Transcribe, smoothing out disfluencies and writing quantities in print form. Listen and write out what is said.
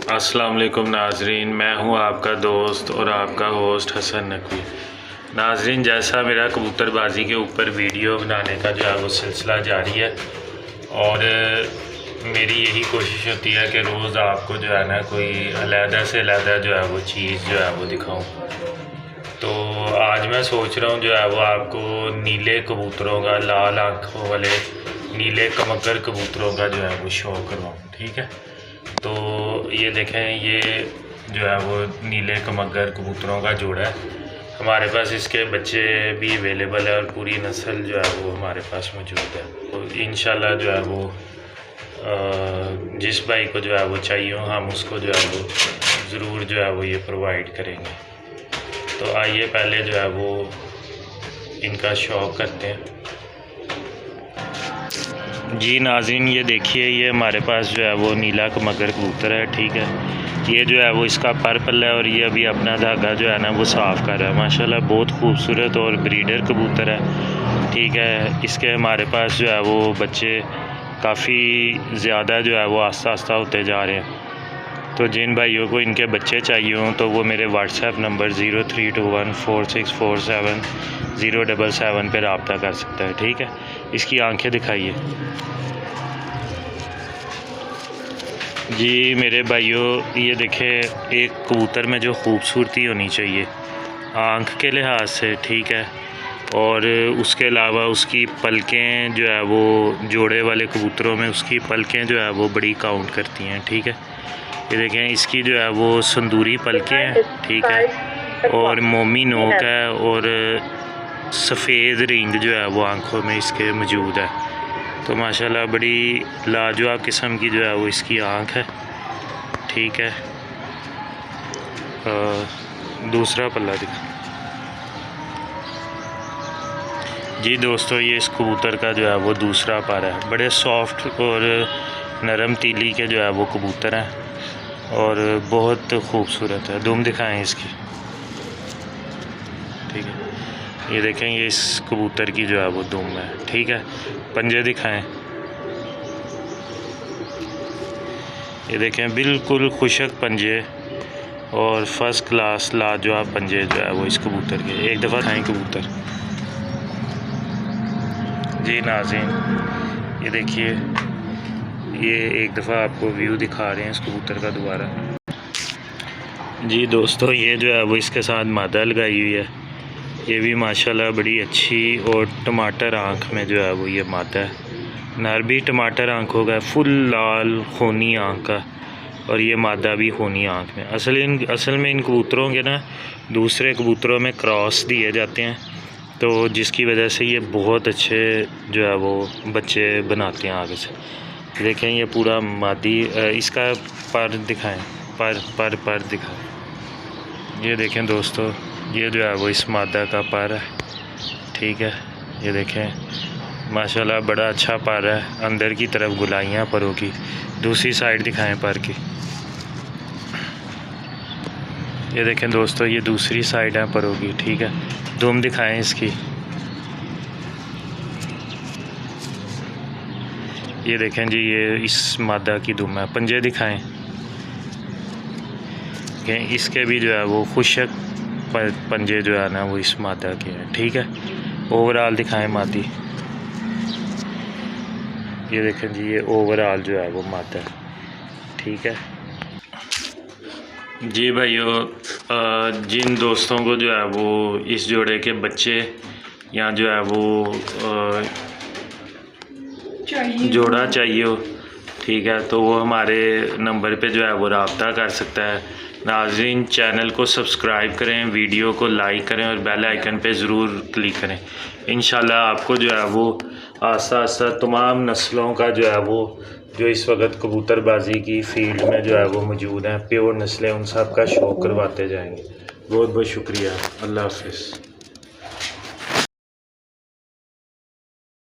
अस्सलाम वालेकुम नाजरीन, मैं हूं आपका दोस्त और आपका होस्ट हसन नकवी। नाजरीन, जैसा मेरा कबूतरबाजी के ऊपर वीडियो बनाने का जो है वो सिलसिला जारी है और मेरी यही कोशिश होती है कि रोज़ आपको जो है ना कोई अलहदा से अलहदा जो है वो चीज़ जो है वो दिखाऊं। तो आज मैं सोच रहा हूँ जो है वो आपको नीले कबूतरों का, लाल आँखों वाले नीले कमगर कबूतरों का जो है वो शो करवाऊँ। ठीक है, तो ये देखें, ये जो है वो नीले कमगर कबूतरों का जोड़ा है। हमारे पास इसके बच्चे भी अवेलेबल है और पूरी नस्ल जो है वो हमारे पास मौजूद है। तो इंशाल्लाह जो है वो जिस भाई को जो है वो चाहिए हो, हम उसको जो है वो ज़रूर जो है वो ये प्रोवाइड करेंगे। तो आइए पहले जो है वो इनका शौक करते हैं। जी नाज़रीन, ये देखिए, ये हमारे पास जो है वो नीला कमगर कबूतर है। ठीक है, ये जो है वो इसका पर पल्ला है और ये अभी अपना धागा जो है ना वो साफ़ कर रहा है। माशाल्लाह बहुत खूबसूरत और ब्रीडर कबूतर है। ठीक है, इसके हमारे पास जो है वो बच्चे काफ़ी ज़्यादा जो है वो आस्ता आस्ता होते जा रहे हैं। तो जिन भाइयों को इनके बच्चे चाहिए हों तो वो मेरे व्हाट्सएप नंबर 0321464707 पर रब्ता कर सकता है। ठीक है, इसकी आंखें दिखाइए। जी मेरे भाइयों, ये देखें, एक कबूतर में जो खूबसूरती होनी चाहिए आँख के लिहाज से, ठीक है, और उसके अलावा उसकी पलकें जो है वो जोड़े वाले कबूतरों में उसकी पलकें जो है वो बड़ी काउंट करती हैं। ठीक है, ये देखें, इसकी जो है वो संदूरी पलकें हैं। ठीक है, और मोमी नोक है और सफ़ेद रिंग जो है वो आँखों में इसके मौजूद है। तो माशाल्लाह बड़ी लाजवाब किस्म की जो है वो इसकी आँख है। ठीक है, दूसरा पल्ला दिखा। जी दोस्तों, ये इस कबूतर का जो है वो दूसरा पर है। बड़े सॉफ्ट और नरम तीली के जो है वो कबूतर हैं और बहुत खूबसूरत है। दुम दिखाएं इसकी। ठीक है, ये देखें, ये इस कबूतर की जो है वो दुम है। ठीक है, पंजे दिखाएं। ये देखें, बिल्कुल खुशक पंजे और फर्स्ट क्लास लाजवाब पंजे जो है वो इस कबूतर के। एक दफ़ा खाएं कबूतर। जी नाज़रीन, ये देखिए, ये एक दफ़ा आपको व्यू दिखा रहे हैं इस कबूतर का दोबारा। जी दोस्तों, ये जो है वो इसके साथ मादा लगाई हुई है। ये भी माशाल्लाह बड़ी अच्छी और टमाटर आँख में जो है वो ये मादा है। नर भी टमाटर आँखों का, फुल लाल खूनी आँख का, और ये मादा भी खूनी आँख में। असल में इन कबूतरों के ना दूसरे कबूतरों में क्रॉस दिए जाते हैं, तो जिसकी वजह से ये बहुत अच्छे जो है वो बच्चे बनाते हैं आगे से। देखें, ये पूरा मादी, इसका पर दिखाएं, पर दिखाएं। ये देखें दोस्तों, ये जो है वो इस मादा का पर है। ठीक है, ये देखें, माशाल्लाह बड़ा अच्छा पर है। अंदर की तरफ गुलाइयाँ परों की। दूसरी साइड दिखाएं पर की। ये देखें दोस्तों, ये दूसरी साइड है परों की। ठीक है, दुम दिखाएं इसकी। ये देखें जी, ये इस मादा की दुम है। पंजे दिखाएं। इसके भी जो है वो खुशक पंजे जो है ना वो इस मादा के हैं। ठीक है, ओवरऑल दिखाएं मादी। ये देखें जी, ये ओवरऑल जो है वो मादा है। ठीक है जी भाइयों, जिन दोस्तों को जो है वो इस जोड़े के बच्चे या जो है वो जोड़ा चाहिए हो, ठीक है, तो वो हमारे नंबर पे जो है वो रब्ता कर सकता है। नाज़रीन, चैनल को सब्सक्राइब करें, वीडियो को लाइक करें और बेल आइकन पे ज़रूर क्लिक करें। इंशाल्लाह आपको जो है वो आस्ता आस्ता तमाम नस्लों का जो है वो जो इस वक्त कबूतरबाजी की फील्ड में जो है वो मौजूद हैं, प्योर नस्लें, उन सब का शौक़ करवाते जाएंगे। बहुत बहुत शुक्रिया। अल्लाह हाफ़िज़।